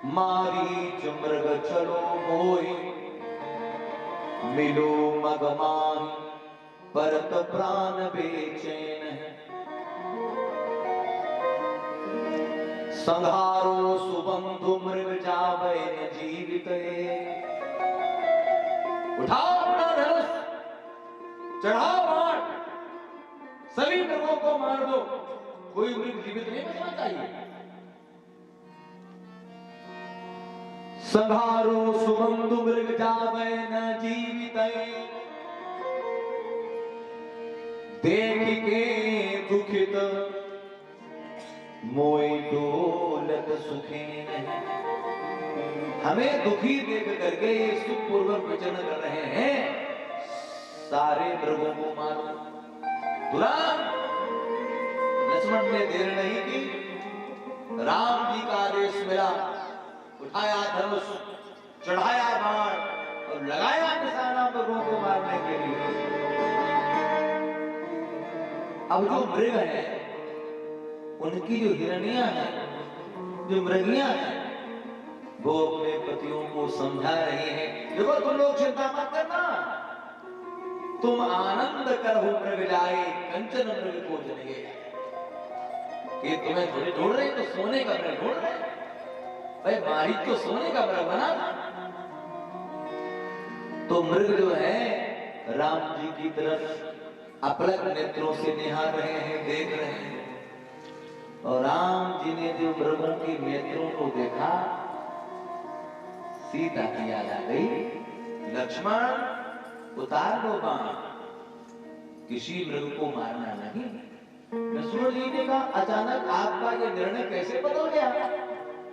मारीच मृग चलो मोहि, मिलो मग माहि परत प्राण बेचैन। संहारो सुबंधु मृग जावै न जीवित। उठाओ अपना धनुष, चढ़ाओ बाण, सभी मृगों को मार दो, कोई मृग जीवित नहीं बचना चाहिए। संहारो सुबंधु मृग जावै न जीवित, देख के दुखित मोय डोलत सुखेन। हमें दुखी देख करके ये सुखपूर्वक विचरण कर रहे हैं, सारे मृगों को मारो। तुरंत लक्ष्मण ने देर नहीं की, राम जी का आदेश मिला, उठाया धनुष, चढ़ाया बाण और लगाया निशाना मृगों को मारने के लिए। अब जो मृग है, उनकी जो हिरणियां हैं, जो मृगियां हैं, वो अपने पतियों को समझा रही हैं, देखो तुम लोग चिंता मत करना, तुम आनंद करहु मृग जाए कंचन मृग को जनिए। कि तुम्हें थोड़े ढूंढ रहे, तो सोने का मृग ढूंढ रहे। भाई मारीच तो सोने का मृग बना था। तो मृग जो है राम जी की तरफ अपलक नेत्रों से निहार रहे हैं, देख रहे हैं। और राम जी ने जो मृगों के नेत्रों को देखा, सीता की याद आ गई। लक्ष्मण उतार दो बाण, किसी मृग को मारना नहीं। लक्ष्मण जी ने कहा, अचानक आपका ये निर्णय कैसे बदल गया?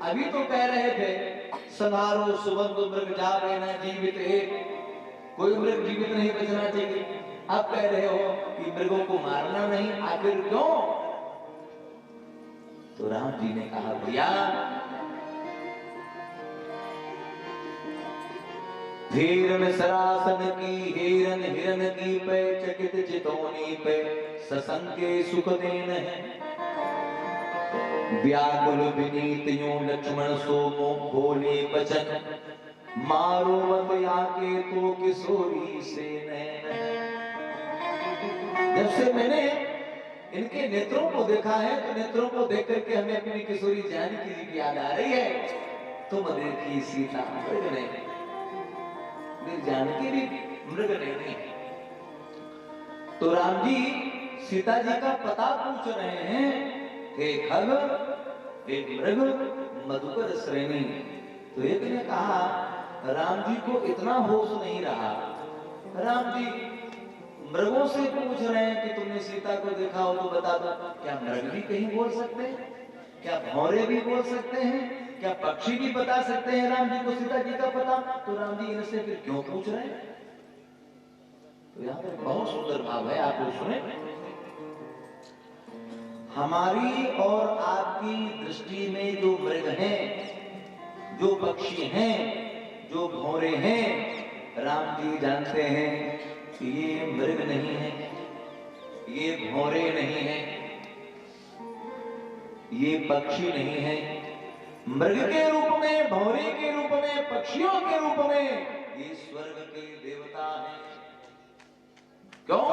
अभी तो कह रहे थे संहारो सुबंधु मृग जावै न जीवित, कोई मृग जीवित नहीं बचना चाहिए। अब कह रहे हो कि मृगों को मारना नहीं, आखिर क्यों? तो राम जी ने कहा, भैया धीरन सरासन की हिरन, हिरन की पे चकित चितौनी पे ससंके सुख देन है। व्याकुल विनीत यूं लक्ष्मण सोमो बोले बचन, मारो मत आके तो किशोरी से नैन। जब से मैंने इनके नेत्रों को देखा है, तो नेत्रों को देख करके हमें अपनी किशोरी जानकी जी की याद आ रही है। तुम देखी सीता मृग नहीं, जानकी भी मृग नहीं। तो राम जी सीता जी का पता पूछ रहे हैं, हे खग, हे मृग, मधुकर श्रेणी। तो एक ने कहा, राम जी को इतना होश नहीं रहा। राम जी मृगों से पूछ रहे हैं कि तुमने सीता को देखा हो तो बता दो। क्या मृग भी कहीं बोल सकते हैं? क्या भौरे भी बोल सकते हैं? क्या पक्षी भी बता सकते हैं राम जी को सीता जी का पता? तो राम जी इनसे फिर क्यों पूछ रहे हैं? तो यहाँ पर बहुत सुंदर भाव है, आप लोग सुने। हमारी और आपकी दृष्टि में जो मृग हैं, जो पक्षी हैं, जो भौरे हैं, राम जी जानते हैं कि ये मृग नहीं है, ये भौरे नहीं है, ये पक्षी नहीं है। मृग के रूप में, भौरे के रूप में, पक्षियों के रूप में ये स्वर्ग के देवता हैं। क्यों?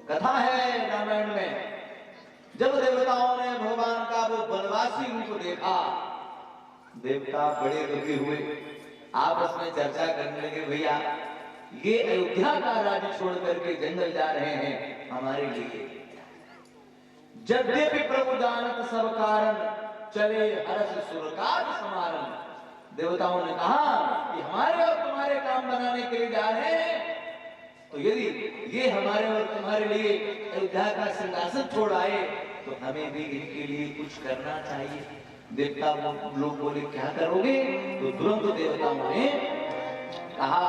कथा है रामायण में, जब देवताओं ने भगवान का वो वनवासी रूप देखा, देवता बड़े दुखी हुए, आपस में चर्चा करने लगे, भैया ये अयोध्या का राज्य छोड़ करके जंगल जा रहे हैं हमारे लिए। यद्यपि प्रभु जानत सब कारण, चले हर्ष सुरकार समारन। देवताओं ने कहा कि हमारे और तुम्हारे काम बनाने के लिए जा रहे हैं, तो यदि ये हमारे और तुम्हारे लिए अयोध्या का सिंहासन छोड़ आए, तो हमें भी इनके लिए कुछ करना चाहिए। देवता लोग बोले, क्या करोगे? तो तुरंत देवताओं ने कहा,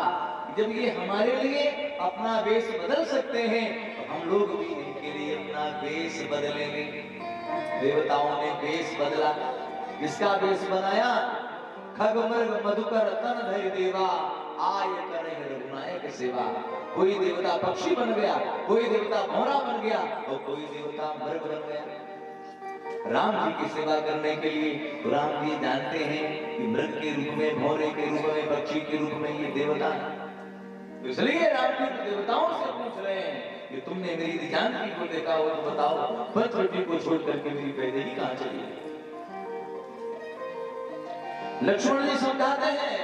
जब ये हमारे लिए अपना वेश बदल सकते हैं, तो हम लोग भी इनके लिए अपना वेश बदलेंगे। देवताओं ने वेश बदला। किसका वेश बनाया? खग मृग मधुकर तन धरि देवा, आय करे रघुनायक सेवा। कोई देवता पक्षी बन गया, कोई देवता भौरा बन गया, और कोई देवता मृग बन गया। राम जी की सेवा करने के लिए राम जी जानते हैं कि मृग के रूप में, भौरे के रूप में, पक्षी के रूप में ये देवता है। इसलिए राम जी देवताओं से पूछ रहे हैं कि तुमने मेरी जानकी को देखा हो तो बताओ, बच्ची को छोड़ करके मेरी बेटी कहां चली? लक्ष्मण जी समझाते हैं,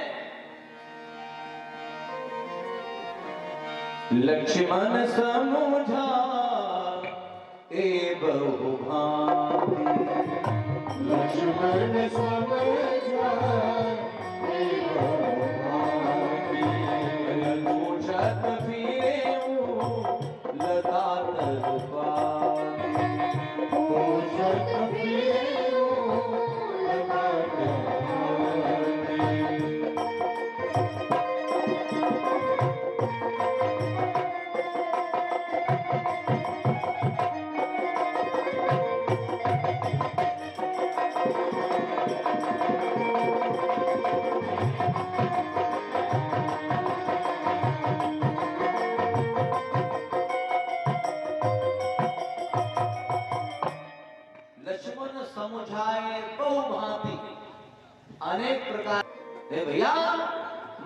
लक्ष्मण समझा ए बहुभांति, लक्ष्मण समझा ए बहुभांति, पूछत फिरे लता तरुपाती, पूछत फिरे लता तरुपाती। लक्ष्मण समझाए बहुभांति, अनेक प्रकार। हे भैया,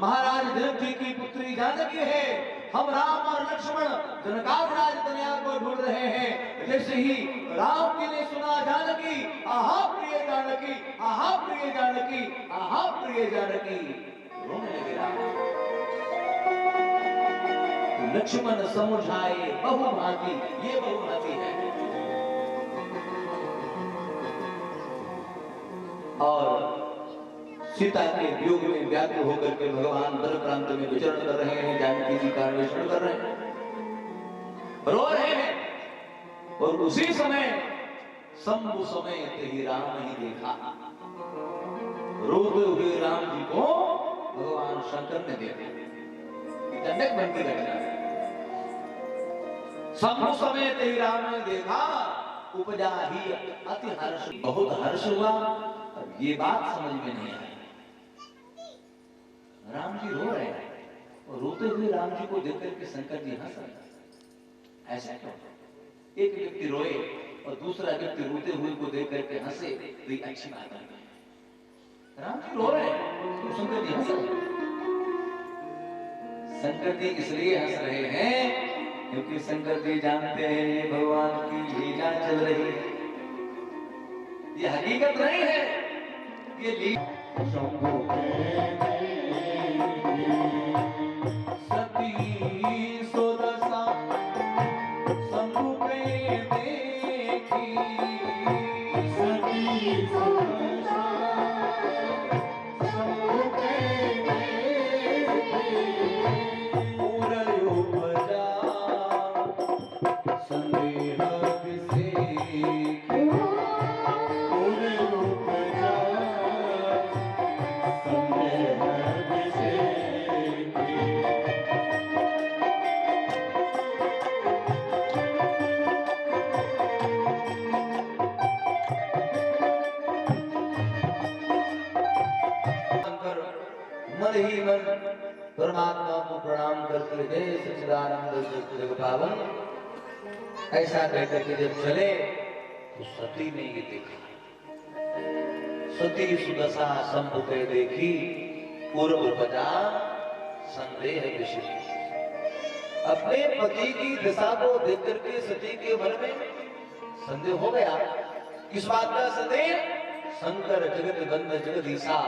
महाराज जनक जी की पुत्री जानकी है, हम राम और लक्ष्मण जनकाराज कन्या को ढूंढ रहे हैं। जैसे ही राम जी ने सुना जानकी, आहा प्रिय जानकी, आहा प्रिय जानकी, आहा प्रिय जानकी, रोने लगे राम। तो लक्ष्मण समझाए बहुभांति, ये बहुभांति है। और सीता के वियोग में व्याकुल होकर के भगवान वन प्रांत में विचरण कर रहे हैं, जानकी जी का अन्वेषण कर रहे हैं, रो रहे हैं। और उसी समय शंभु समेत ही राम ही देखा, रोते हुए राम जी को भगवान शंकर ने देखा। दंडक बनती घटना है। शंभु समेत ही राम ने देखा, उपजा ही अति हर्ष, बहुत हर्ष हुआ। ये बात समझ में नहीं आई। राम जी रो रहे हैं और रोते हुए राम जी को देख करके शंकर जी हंस रहे हैं। ऐसा क्यों? एक व्यक्ति रोए और दूसरा व्यक्ति रोते हुए को देख करके हंसे तो ये अच्छी बात है। राम जी रो रहे हैं तो शंकर जी हंस रहे हैं। शंकर जी इसलिए हंस रहे हैं क्योंकि शंकर जी जानते हैं ये भगवान की लीला चल रही है, ये हकीकत नहीं है, ये लीला। शंभु के सती सुदशा शंभु पे देखी, सती सुदशा शंभु के देखी, पूर्ण उपजा संदेह विसेखी, पूर्ण उपजा संदेह विसेखी। मन ही मन परमात्मा को प्रणाम करते हुए सच्चिदानंद जग पावन ऐसा कहकर के जब चले तो सती ने ये देखा, सती सुदशा शंभु पे देखी, पूर्व उपजा संदेह विषय। अपने पति की दशा को देख करके सती के मन में संदेह हो गया। किस बात का संदेह? शंकर जगत बंद जगदीशा,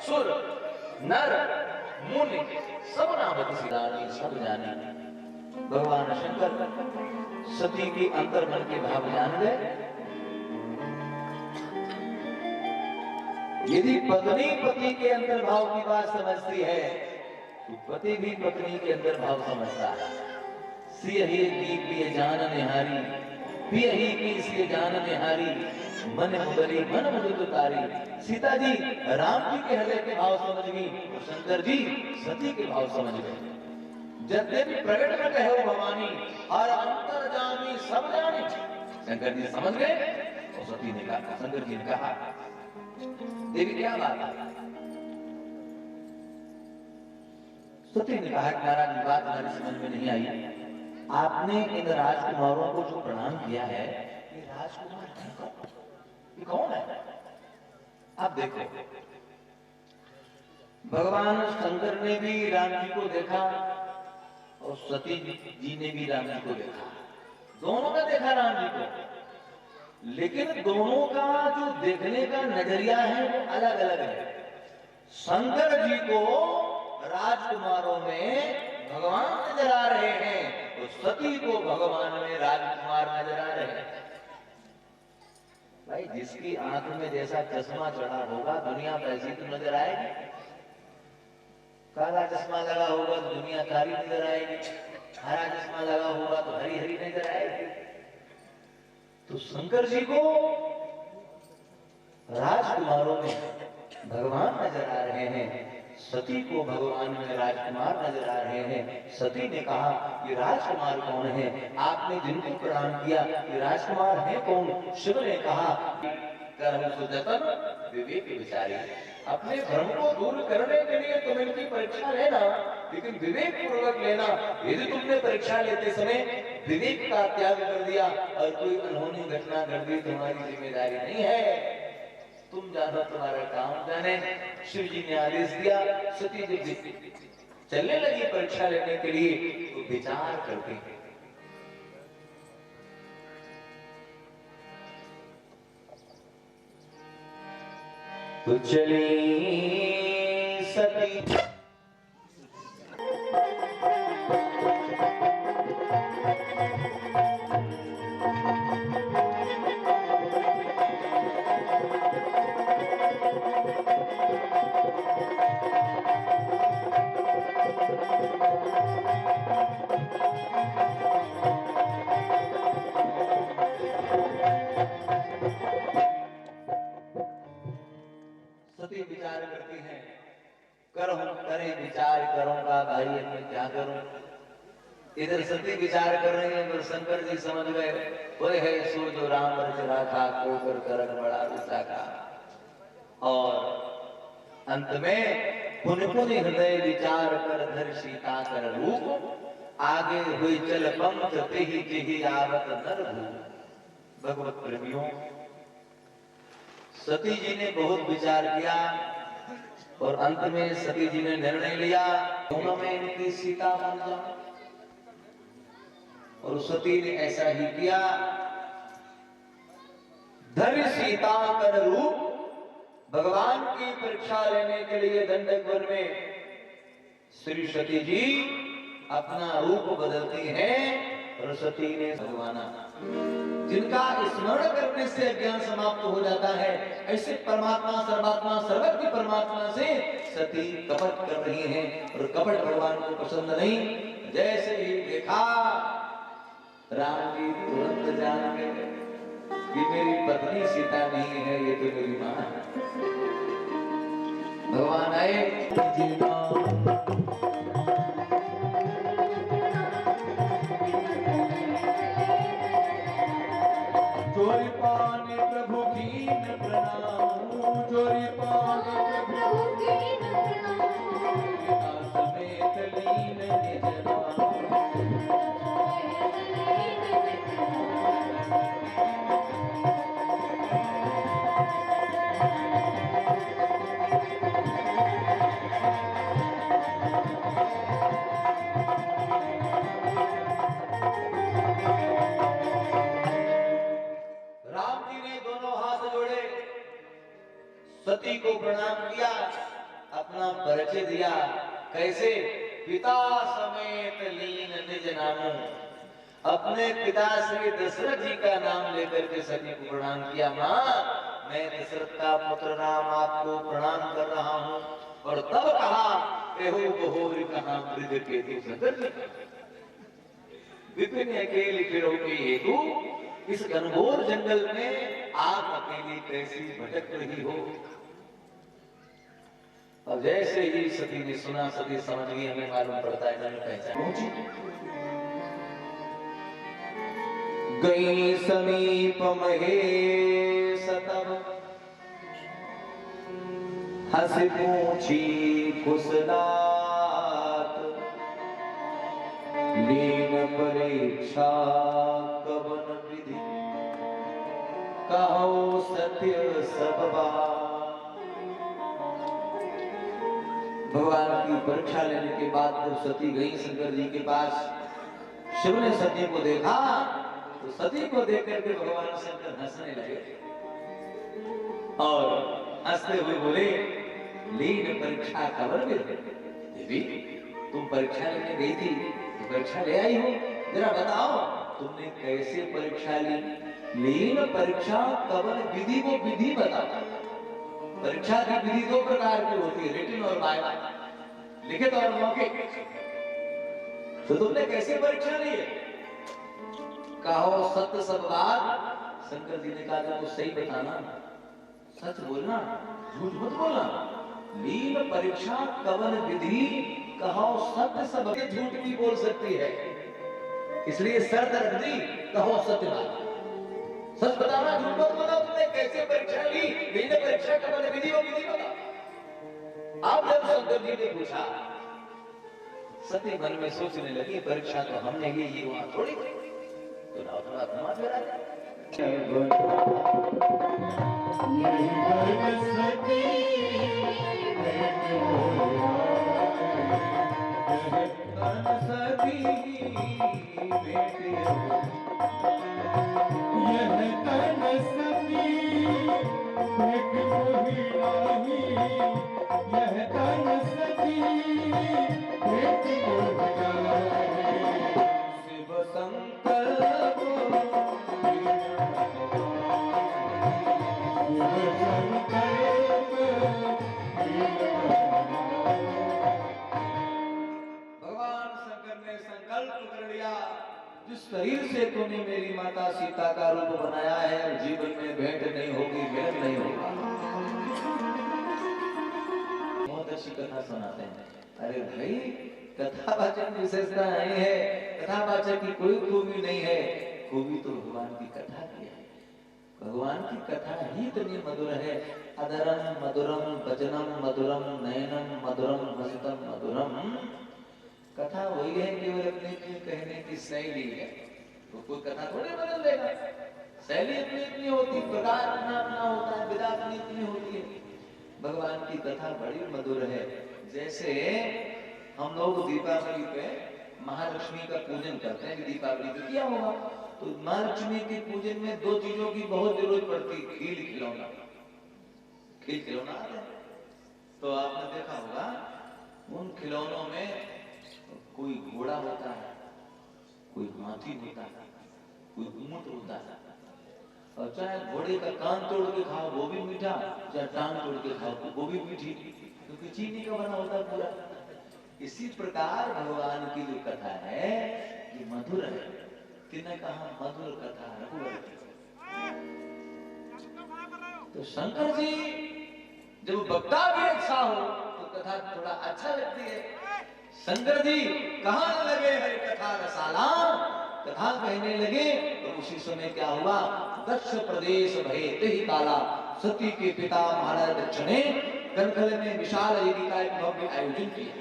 सुर नर मुनि सब नामक सिदानी सब जाने। भगवान शंकर सती के अंतर्मन के भाव जान गए। यदि पत्नी पति के अंदर भाव की बात समझती है तो पति भी पत्नी के अंदर भाव समझता है। सिय ही की पिय जान निहारी, पिय ही की सिय जान निहारी, मन मुदरी मन मुदुत तारी। सीता जी राम जी के हृदय के भाव समझ गई और शंकर जी सती के भाव समझ गए। यद्यपि प्रकट न कहे भवानी, हर अंतर जानी सब जानी। शंकर जी समझ गए और सती ने कहा, शंकर जी ने कहा, देवी क्या बात है? सती ने कहा, महाराज बात हमारी समझ में नहीं आई। आपने इन राजकुमारों को जो प्रणाम किया है, ये राजकुमार ये कौन है? आप देखो, भगवान शंकर ने भी राम जी को देखा और सती जी ने भी राम जी को देखा, दोनों ने देखा राम जी को, लेकिन दोनों का जो देखने का नजरिया है वो अलग अलग है। शंकर जी को राजकुमारों में भगवान नजर आ रहे हैं और सती को भगवान में राजकुमार नजर आ रहे हैं। भाई जिसकी आंख में जैसा चश्मा चढ़ा होगा दुनिया वैसी तो नजर आएगी। काला चश्मा लगा होगा तो दुनिया कारी नजर आएगी, हरा चश्मा लगा होगा तो हरी हरी नजर आएगी। तो शंकर जी को राजकुमारों में भगवान नजर आ रहे हैं, सती को भगवान में राजकुमार नजर आ रहे हैं। सती ने कहा ये राजकुमार कौन है? आपने जिनको प्रणाम किया ये राजकुमार है कौन? शिव ने कहा करहु सुजतन विवेक विचारी, अपने भ्रम को दूर करने के लिए तुम इनकी परीक्षा लेना, लेकिन विवेक पूर्वक लेना। यदि तुमने परीक्षा लेते समय विवेक का त्याग कर दिया और कोई अनहोनी घटना घट गई, तुम्हारी जिम्मेदारी नहीं है, तुम जानो तुम्हारा काम जाने। शिव जी ने आदेश दिया, सती जब चलने लगी परीक्षा लेने के लिए तो विचार करके तो चली सती सती विचार करती हैं, करो करें विचार करो का भाई मैं क्या करूं। इधर सती विचार कर रही है, उधर शंकर जी समझ गए, वो है सो जो राम रच राखा को कर करक बड़ा विशाखा। और अंत में पुन पुन हृदय विचार कर धर सीता कर रूप, आगे हुई चल पंथ तेहि तेहि आवत नर भूप। भगवत प्रेमियों, सती जी ने बहुत विचार किया और अंत में सती जी ने निर्णय लिया दोनों में इनकी सीता बन जाओ। और सती ने ऐसा ही किया, धर सीता कर रूप। भगवान की परीक्षा लेने के लिए दंडक वन में श्री सती जी अपना रूप बदलती हैं। और सती ने भगवाना, जिनका स्मरण करने से अज्ञान समाप्त हो जाता है, ऐसे परमात्मा सर्वात्मा सर्वज्ञ परमात्मा से सती कपट कर रही हैं और कपट भगवान को पसंद नहीं। जैसे ही देखा राम जी तुरंत जान गए कि मेरी पत्नी सीता नहीं है, ये तो मेरी मां है। भगवान आए जोरी पाने प्रभु कीन प्रणाम, जोरी पाने प्रभु कीन प्रणाम, समेत लीन निज नाम। सती को प्रणाम किया, अपना परिचय दिया। कैसे? पिता समेत लीन निज नामो। अपने पिता श्री दशरथ जी का नाम लेकर के सती को प्रणाम किया। मां, मैं दशरथ का पुत्र राम आपको प्रणाम कर रहा हूं। और तब कहा एहो बहोर कहां ब्रज के तू सदर, विपिन अकेले फिरो के हेतु, इस घनघोर जंगल में आप अकेली कैसी भटक रही हो। और जैसे ही सती ने सुना, सती समझ गई, हमें मालूम पड़ता है मैंने पहचान गई समीप महेश तब, हंस पूछी कुशलात, लीन परीक्षा कवन विधि, कहो सत सत्य सब बात। भगवान की परीक्षा लेने के बाद जब सती गई शंकर जी के पास, शिव ने सती को देखा तो सती को देख करके भगवान शंकर हंसने लगे और हंसते हुए बोले, लीन परीक्षा कवर में देवी, तुम परीक्षा लेने गई थी तो परीक्षा ले आई हो, जरा बताओ तुमने कैसे परीक्षा ली? लीन परीक्षा कवर विधि को विधि बताओ। परीक्षा की विधि दो प्रकार की होती है, रिटन और वाइवा, लिखित और मौखिक। तो तुमने कैसे परीक्षा ली है? कहो सत्य सब बात। शंकर जी ने कहा तुमको सही बताना, सच बोलना, झूठ मत बोलना। लीन परीक्षा कवन विधि, कहो सत्य सब। झूठ भी बोल सकती है, इसलिए शर्त रख दी, कहो सत्य बात, सच बताना, झूठ मत बोलो। तुमने कैसे परीक्षा ली? लीन परीक्षा कवन विधि, वो विधि बता। अब जब शंकर जी ने पूछा, सती मन में सोचने लगी, परीक्षा तो हमने ली, ये वहां थोड़ी तो ना थोड़ा घुमा फिरा शरीर से तूने मेरी माता सीता का रूप बनाया है, जीवन में भेंट नहीं होगी, मिलन नहीं होगा। बहुत अच्छी कथा सुनाते हैं। अरे भाई, कथावाचक विशेषता नहीं है, कथावाचक की कोई खूबी नहीं है, खूबी तो भगवान की कथा की है। भगवान की कथा ही इतनी मधुर है। अदरम मधुरम वचनम मधुरम नयनम मधुरम हस्तम मधुरम। कथा वही है, केवल अपने कहने की शैली है। तो कोई कथा थोड़ी बदल देगा, शैली अपनी अपनी होती, प्रकार अपना अपना होता है, विधा अपनी अपनी होती है। भगवान की कथा बड़ी मधुर है। जैसे हम लोग दीपावली पे महालक्ष्मी का पूजन करते हैं, दीपावली पे किया होगा, तो महालक्ष्मी के पूजन में दो चीजों की बहुत जरूरत पड़ती, खील खिलौना। खील खिलौना आते हैं तो आपने देखा होगा, उन खिलौनों में कोई घोड़ा होता है, कोई हाथी होता है, कोई ऊंट होता है। और चाहे घोड़े का कान तोड़ के खाओ वो भी मीठा, चाहे टांग तोड़ के खाओ वो भी मीठी, क्योंकि चीनी का बना होता है पूरा। इसी प्रकार भगवान की जो कथा है ये मधुर है। किन्ने कहा मधुर कथा रघुवर। तो शंकर जी जब वक्ता भी अच्छा हो तो कथा थोड़ा अच्छा लगती है। शंकर जी कहां लगे हरि कथा रसाला, कथा कहने लगे। तो उसी समय क्या हुआ, दक्ष प्रदेश भये तेहि काला, सती के पिता महाराज दक्ष ने कनखल में विशाल यज्ञ का एक भव्य आयोजन किया।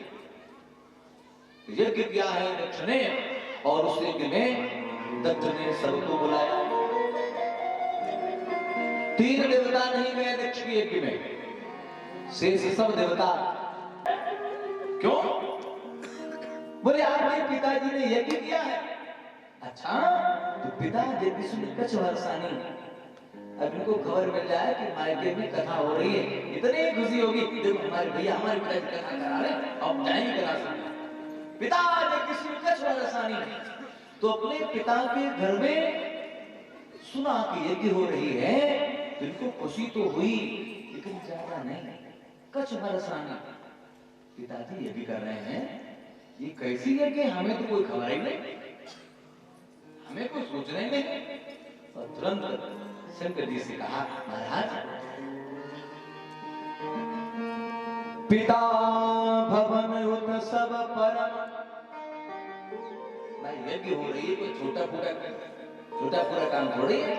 यज्ञ किया है दक्ष ने, और उस यज्ञ में दक्ष ने सबको बुलाया। 3 देवता नहीं गए दक्ष के यज्ञ में, शेष सब देवता। क्यों? बोले आपके पिताजी ने यज्ञ किया है। अच्छा, तो पिता यज्ञ सुन कछ वर्षानी, अब इनको खबर मिल जाए कि मायके में कथा हो रही है, इतनी खुशी होगी जब हमारे भैया हमारे पिताजी कथा करा रहे हैं, अब जाएंगे करा सकते। पिता यज्ञ सुन कछ वर्षानी, तो अपने पिता के घर में सुना कि यज्ञ हो रही है, तो इनको खुशी तो हुई लेकिन ज्यादा नहीं। कछ वर्षानी, पिताजी यज्ञ कर रहे हैं, ये कैसी है कि हमें तो कोई खबर ही नहीं, हमें कोई सोचना ही नहीं। और तुरंत शंकर जी से कहा, महाराज पिता भवन उत्सव परम, भाई यज्ञ हो रही है, कोई छोटा पूरा काम थोड़ी है।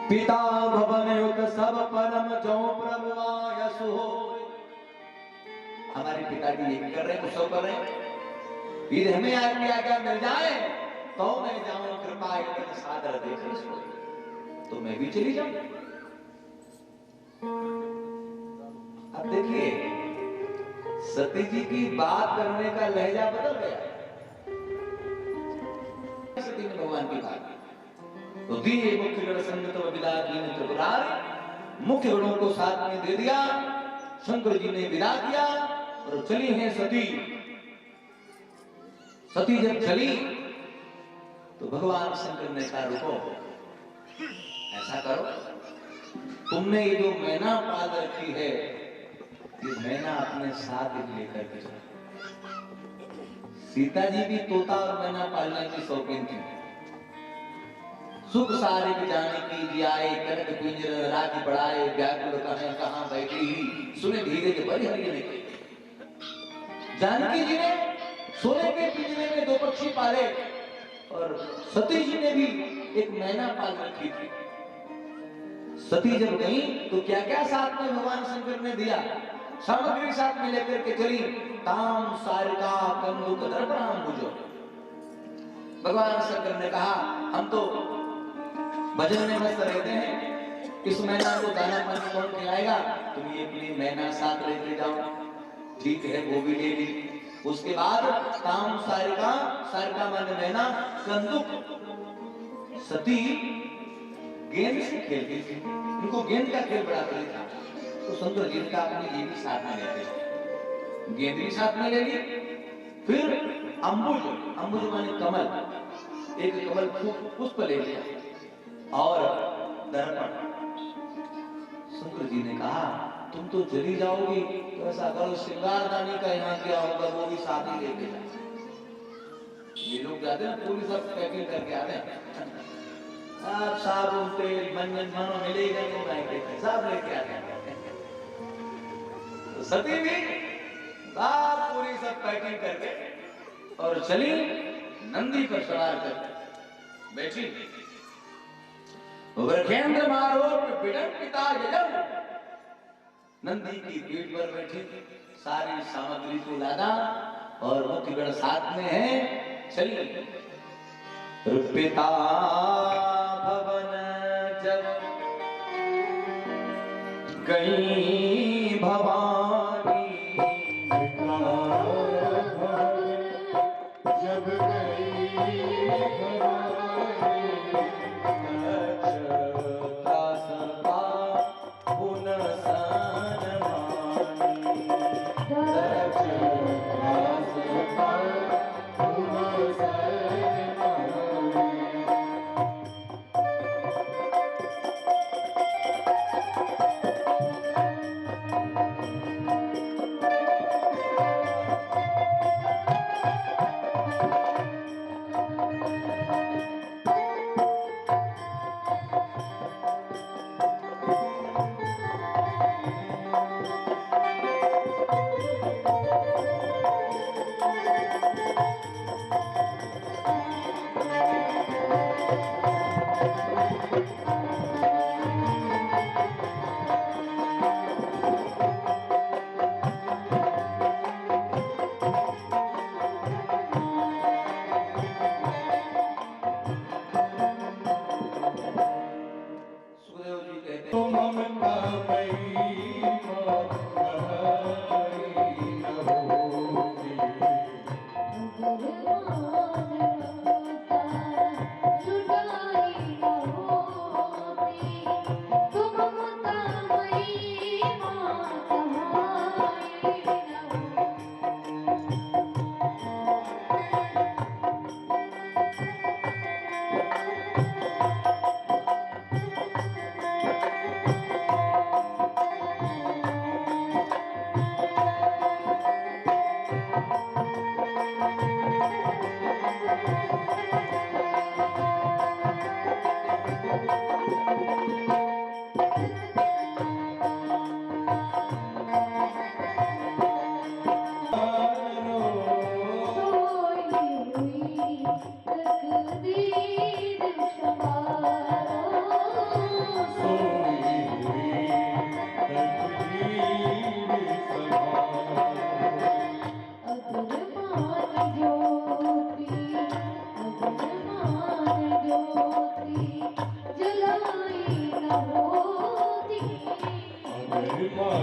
पिता भवन उत्सव परम जो प्रभु आयस हो, हमारे पिताजी यज्ञ कर रहे हैं, उत्सव कर रहे हैं, यदि हमें आज्ञा मिल जाए तो मैं जाऊं, कृपा इतने सादर देख। तो मैं भी चली जाऊं। अब देखिए सती जी की बात करने का लहजा बदल गया। सती ने भगवान की बात तो दिए मुख्य गण संगत विदा कीन त्रिपुरारी, मुख्य गणों को साथ में दे दिया, शंकर जी ने विदा किया और चली हैं सती। सती जब चली तो भगवान शंकर ने कहा रुको, ऐसा करो, तुमने ये जो मैना पाल रखी है ये मैना अपने साथ ही लेकर के चलो। सीता जी भी तोता और मैना पालने की शौकीन थी। सुख सारे जाने की जियाए, कनक पिंजर राज बढ़ाए, व्याकुल कहें कहां बैठी ही, सुने धीरे के बड़ी हरी ने जानकी जी ने सोने के पिंजरे में 2 पक्षी पाले और सती जी ने भी एक मैना पाल रखी थी। सती जब गई तो क्या क्या साथ में भगवान शंकर ने दिया, सामग्री साथ में लेकर के चली। ताम सारिका कंदुक दर्पणाम बुझो। भगवान शंकर ने कहा हम तो भजन में मस्त रहते हैं, इस मैना को दाना पानी कौन खिलाएगा, तुम ये अपनी मैना साथ लेके जाओ। ठीक है, वो भी ले ली। उसके बाद ताम सारिका, सारिका माने मैना, कंदुक सती गेंद से खेलती थी, उनको गेंद का खेल बड़ा प्रिय था, तो शंकर जी का अपने ये भी साथ में लेते, गेंद भी साथ में ले ली। फिर अंबुज, अंबुज माने कमल, एक कमल पुष्प ले लिया और दर्पण। शंकर जी ने कहा तुम तो चली जाओगी, तो ऐसा करो श्रृंगारदानी का यहाँ क्या होगा वो भी साथ ही लेके जाओ। ये लोग जाते हैं पूरी सब पैकिंग करके आते हैं, आप साबुन तेल मंजन मानो मिलेगा तो मैं सब लेके आते हैं। तो सती भी बात पूरी सब पैकिंग करके और चली नंदी पर सवार कर बैठी। वृखेंद्र मारोप पिटन पिता यजन, नंदी की पीठ पर बैठी, सारी सामग्री को लादा और मुख्य गण साथ में है, चलिए। पिता भवन जब गई भवानी, जब गई भवानी,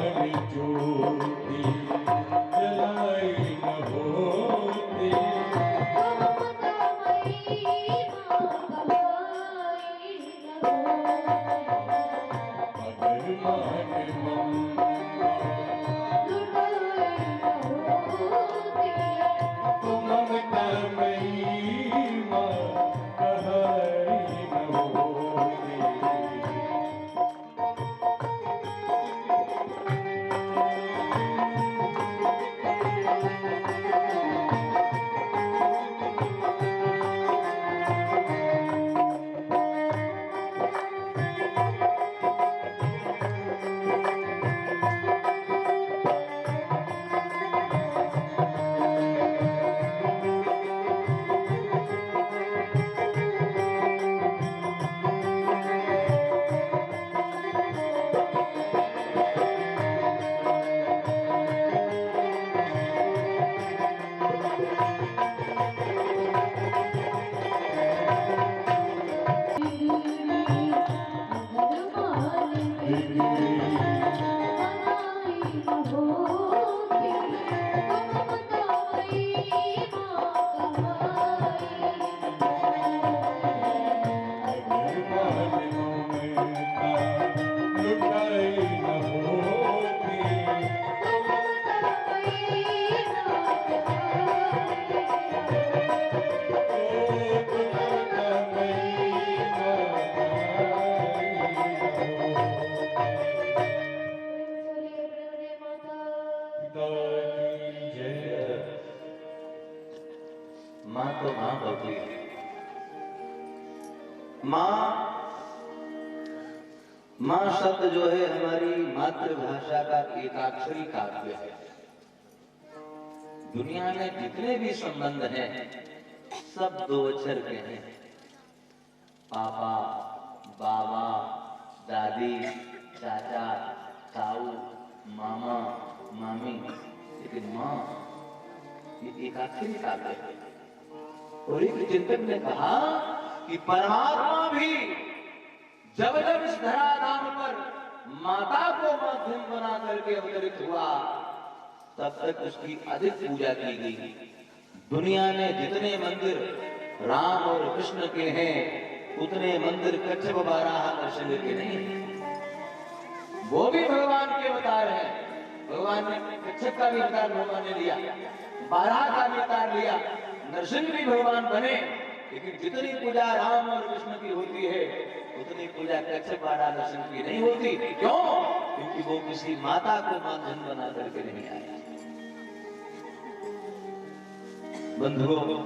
माली ज्योति जलाई न होती। अगर मान ममता तो ममता मई माँ कहाई न होती। माँ तो माँ होती है। माँ शब्द जो है हमारी मातृभाषा का एकाक्षरी काव्य है। दुनिया में जितने भी संबंध हैं सब दो अक्षर के हैं। पापा, बाबा, दादी, चाचा, ताऊ, मामा, मामी, लेकिन माँ ये एकाक्षरी काव्य है। और एक चिंतक ने कहा कि परमात्मा भी जब जब इस धराधाम पर माता को माध्यम बना करके अवतरित हुआ तब तक उसकी अधिक पूजा की गई। दुनिया में जितने मंदिर राम और कृष्ण के हैं उतने मंदिर कच्छप बाराह नरसिंह के नहीं हैं। वो भी भगवान के अवतार हैं। भगवान ने कच्छप का भी अवतार भगवान ने लिया, बाराह का भी अवतार लिया, नरसिंह भी भगवान बने। लेकिन जितनी पूजा राम और कृष्ण की होती है उतनी पूजा कच्छप बाराह नरसिंह की नहीं होती। क्यों? क्योंकि वो किसी माता को माध्यम बना करके नहीं आया। बंधुओं,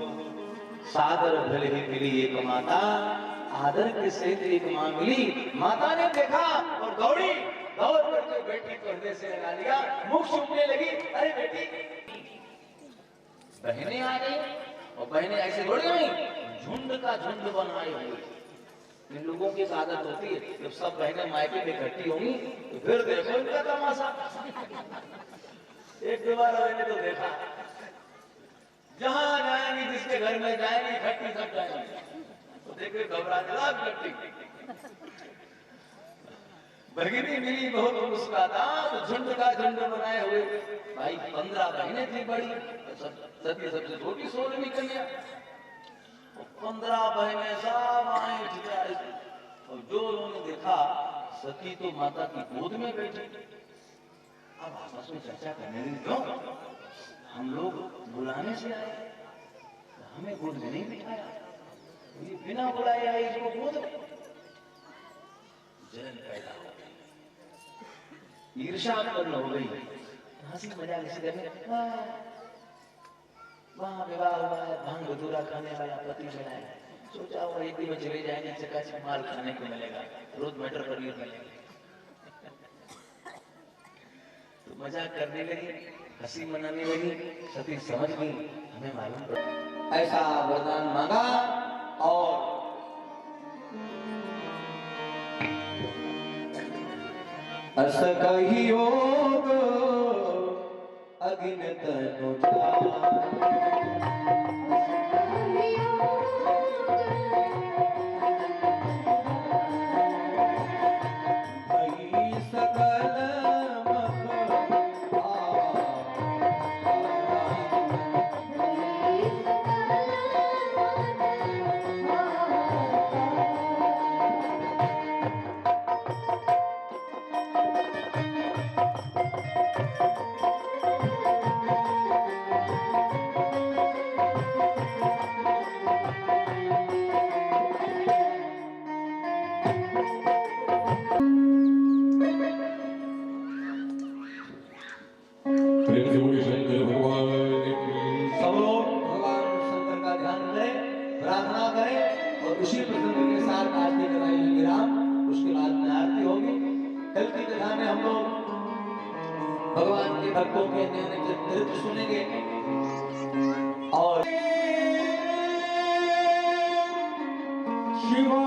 सादर भले ही मिली एक माता, आदर के सहित एक माँ मिली। माता ने देखा और दौड़ी, दौड़ करके बेटी को हृदय से लगा लिया, मुख सूखने लगी। अरे बेटी, बहनें आ गई और बहनें ऐसे दौड़ गई, झुंड का झुंड बनाए हुए। इन लोगों की आदत होती है जब सब बहनें मायके में इकट्ठी होंगी तो फिर देखो इनका तमाशा। एक दो बार मैंने तो देखा, जहां जाएंगी जिसके घर में जाएंगी इकट्ठी सब जाएंगी, तो देखे घबरा दिला इकट्ठी। भगिनी मिली बहुत मुस्कुराता, तो झुंड का झुंड बनाए हुए। भाई 15 बहनें थी बड़ी, सती सबसे छोटी 16वीं कन्या। 15 बहनें सब आए ठिकाए, और जो उन्होंने देखा सती तो माता की गोद में बैठी। अब आपस में चर्चा करने लगी, क्यों हम लोग बुलाने से आए, हमें गोद में नहीं बिठाया, ये बिना बुलाए आई इसको गोद में। जलन पैदा हो गई, ईर्ष्या उत्पन्न हो गई, हंसी मजाक से करने, वहां विवाह हुआ है, भांग धतूरा खाने वाला पति मिला है, सोचा हुआ एक दिन में चले जाएंगे, चकाचक माल खाने को मिलेगा, रोज मटर पनीर मिलेगा। तो मजाक करने लगी, हंसी मनाने लगी। सती समझ गई हमें मालूम पड़ा। ऐसा वरदान मांगा और अस कही योग अगिन तनु सकल मख प्रेम से बोलिए शंकर भगवान की। सब लोग भगवान शंकर का ध्यान करें, प्रार्थना करें और उसी प्रसंग के साथ आरती कराई विराम। उसके बाद में आरती होगी। कल की कथा में हम लोग भगवान के भक्तों के नए चरित्र सुनेंगे और शिवा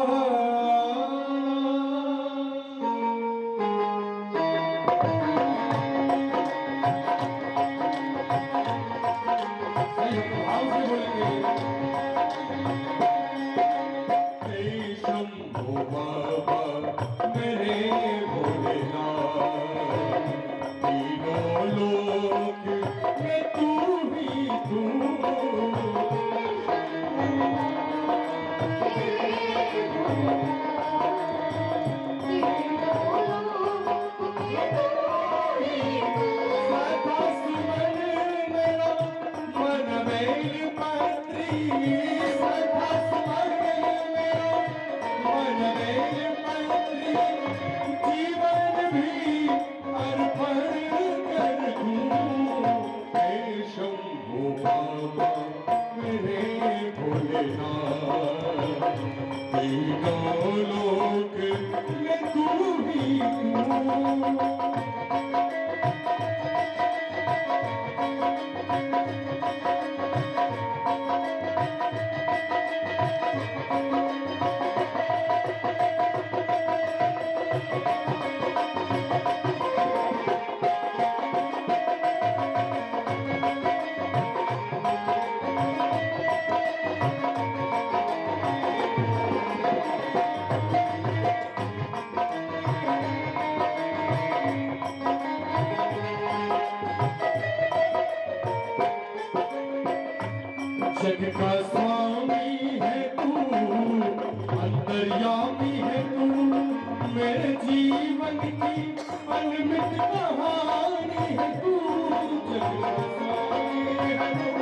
जग का स्वामी है तू, अंतर्यामी है तू, मेरे जीवन की अनमित कहानी है तू। जग का स्वामी है तू,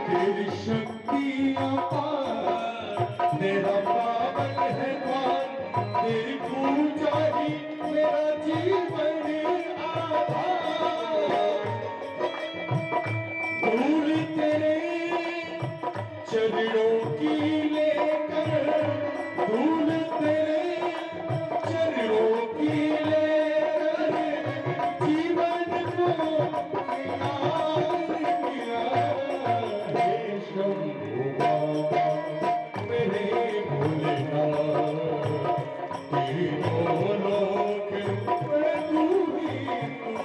तेरी शक्ति अपार, तेरा पावन है द्वार, तेरी पूजा ही मेरा जीवन आधार। धूल तेरे चरणों की लेकर, धूल तेरे चरणों की लेकर जीवन को प्यार किया। हे शंभु बाबा मेरे भोलेनाथ, तीनों लोक में तू ही तू।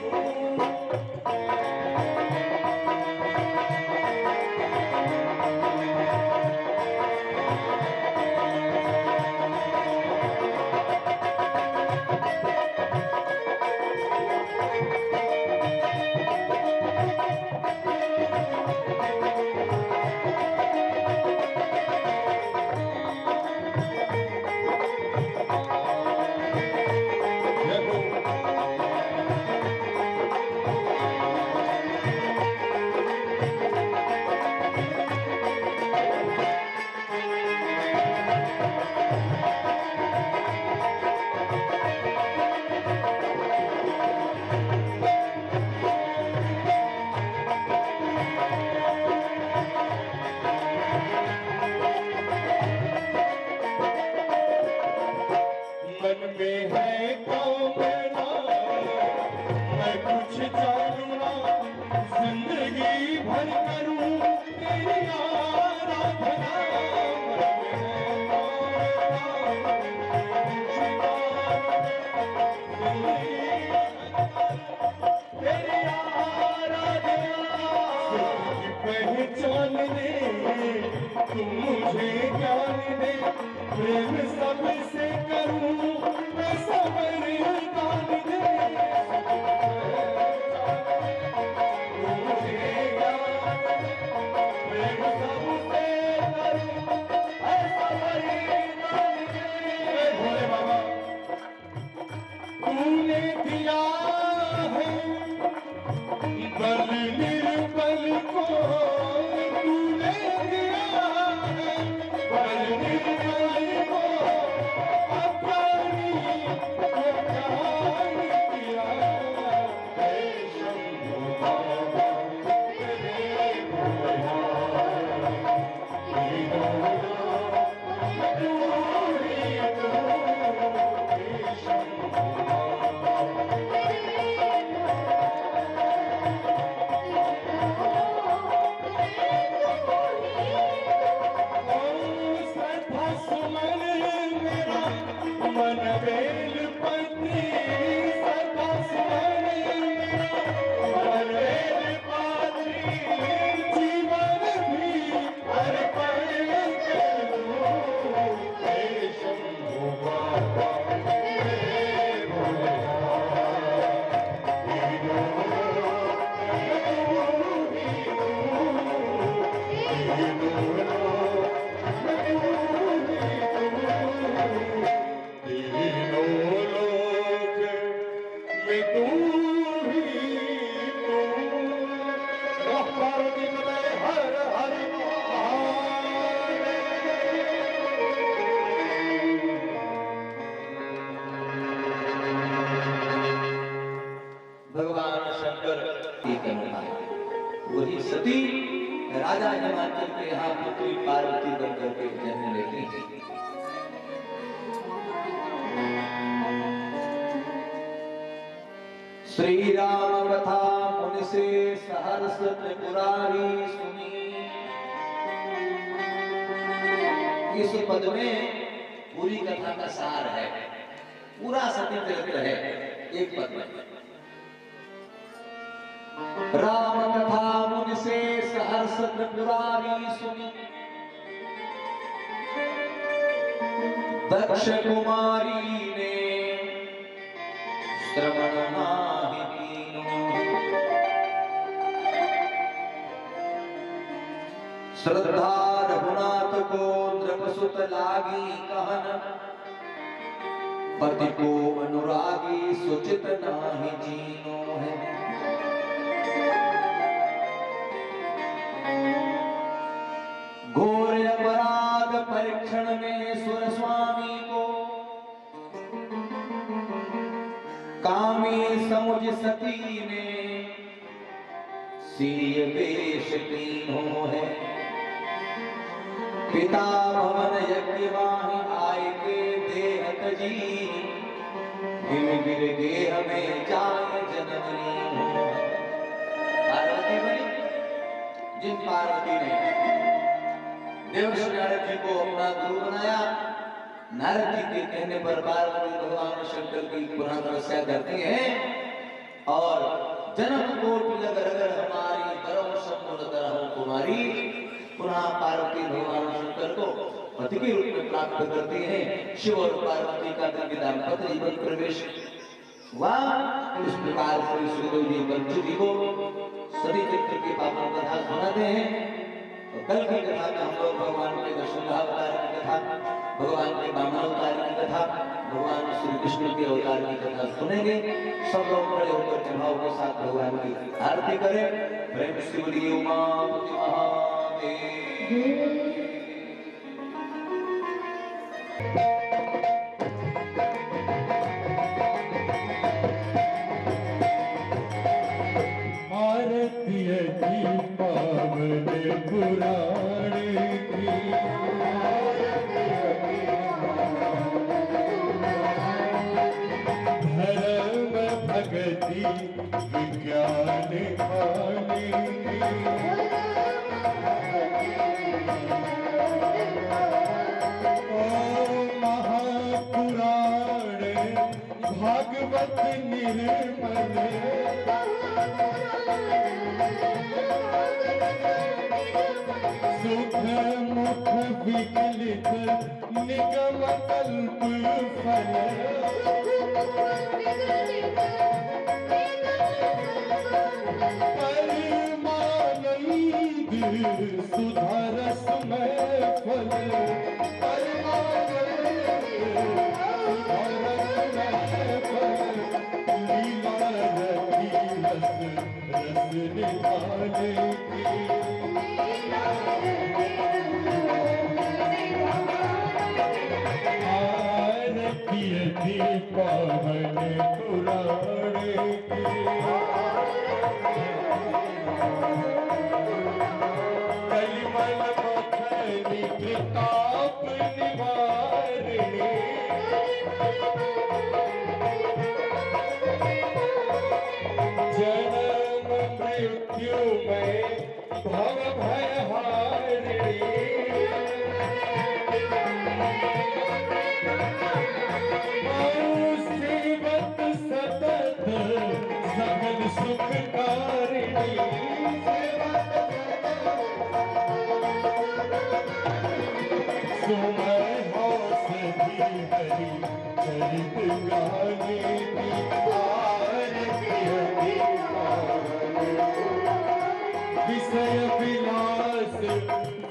मन में है कामना, मैं कुछ जानूं ना, जिंदगी भर करूं तेरी आराधना। तेरी आराधना पहचान दे, तुम मुझे ज्ञान दे, प्रेम सबसे करूं मैं समर्पण दे। तुम मुझे ज्ञान दे, प्रेम सबसे करूं मैं समर्पण दे। भोले बाबा तूने दिया है बल निर्बल को, तूने दिया है बल निर्बल श्री राम कथा मुनि से सहर्ष त्रिपुरारी सुनी। इस पद में पूरी कथा का सार है, पूरा सत्य चरित्र है एक पद में। राम कथा मुनि से सहर्ष त्रिपुरारी सुनी, दक्ष कुमारी ने श्रवण नाहि कीन्हो। श्रद्धा रघुनाथ को नृपसुत लागी कहन, पति को अनुरागी सुचित नाहि जीनो है। घोर अपराध परीक्षण में सुर स्वामी को, कामी समुझ सती ने सीय वेश कीन्हो है। पिता भवन यज्ञ माहि आय के देहत जी, गिर गिर गेह में जाय जन्म लीन्हो है। पार्वती बनी, जिन पार्वती ने देवर्षि नारद जी को अपना गुरु बनाया, नारद जी के कहने पर पार्वती भगवान शंकर की पुनः तपस्या करती हैं और जन्म कोटि लग रगर हमारी परम सम्मुख तरह कुमारी, पुनः पार्वती भगवान शंकर को पति के रूप में प्राप्त करती हैं। शिव और पार्वती का दिव्य दाम्पत्य जीवन प्रवेश हुआ। इस प्रकार से सुखदेव जी बच्चू जी को सती चक्र की पावन कथा सुनाते हैं। और कल की कथा में हम लोग भगवान के नरसिंहावतार की कथा, भगवान के वामनावतार की कथा, भगवान श्री कृष्ण के अवतार की कथा सुनेंगे। सब लोग खड़े होकर के भाव के साथ भगवान की आरती करें। प्रेम से बोलिए उमापति महादेव। आरती की पावन पुराण की, धर्म भगति विज्ञान खाने की। ओ महापुराण भागवत निर्मल, सुख मुख विकलित निगम कल्प फल, परमानंद सुधा रसमय फल, परमानंद सुधा रसमय फल, लीला रति रस निभाने की। आरती पावन पुराण की, कलिमल मथनी प्रताप निवारिणी, जन्म मृत्यु में भव भय हारिणी, सेवत सतत सकल सुखकारिणी, सुमय हौसली हरि चरित गाने की। आरती विषय विलास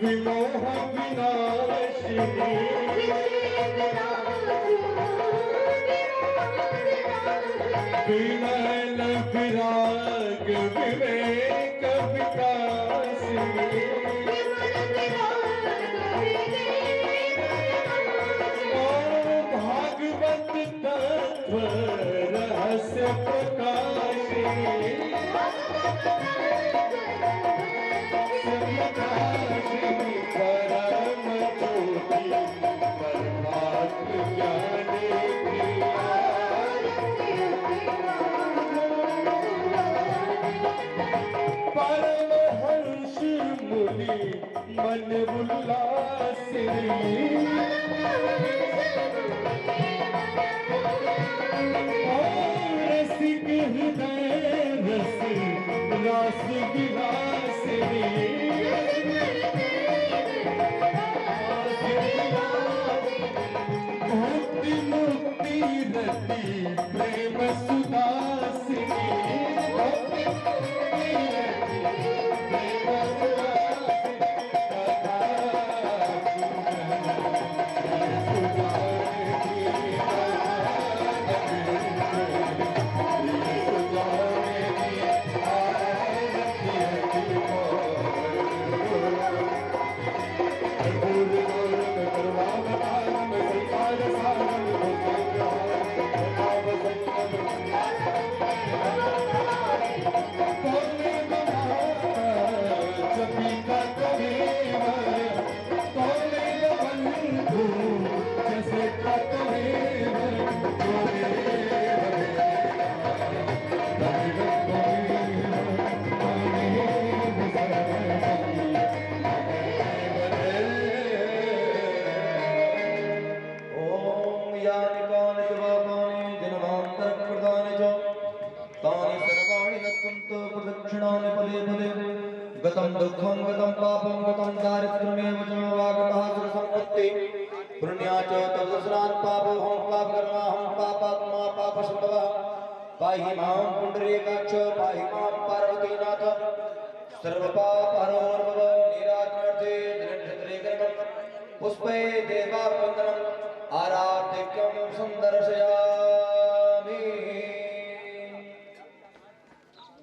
विमोह विनाशिनी, विनय विराग विवेक विकासिनी, भागवत तत्व रहस्य प्रकाशिनी, परम ज्योति परमात्म ज्ञानी की। रसिक हृदय रस रास विलास मुक्ति मुक्ति रति प्रेम सुदासिनी ओम यानि कानि च पापानि जन्मान्तरकृतानि च तानि सर्वाणि नश्यन्तो प्रदक्षिणानि पदे पदे गतं दुःखं गतं पापं गतं दारिद्र्यमेव च वागतः सुरसम्पत्ति पुण्या च तदसरान् पापोऽहं पापकर्माहं पापात्मा पापसम्भवः पाहि मां पुण्डरीकाक्ष पाहि मां पार्वतीनाथ सर्वपापहरो नमः निराकर्ते जलक्षत्रे गर्भं पुष्पे देवावन्दनं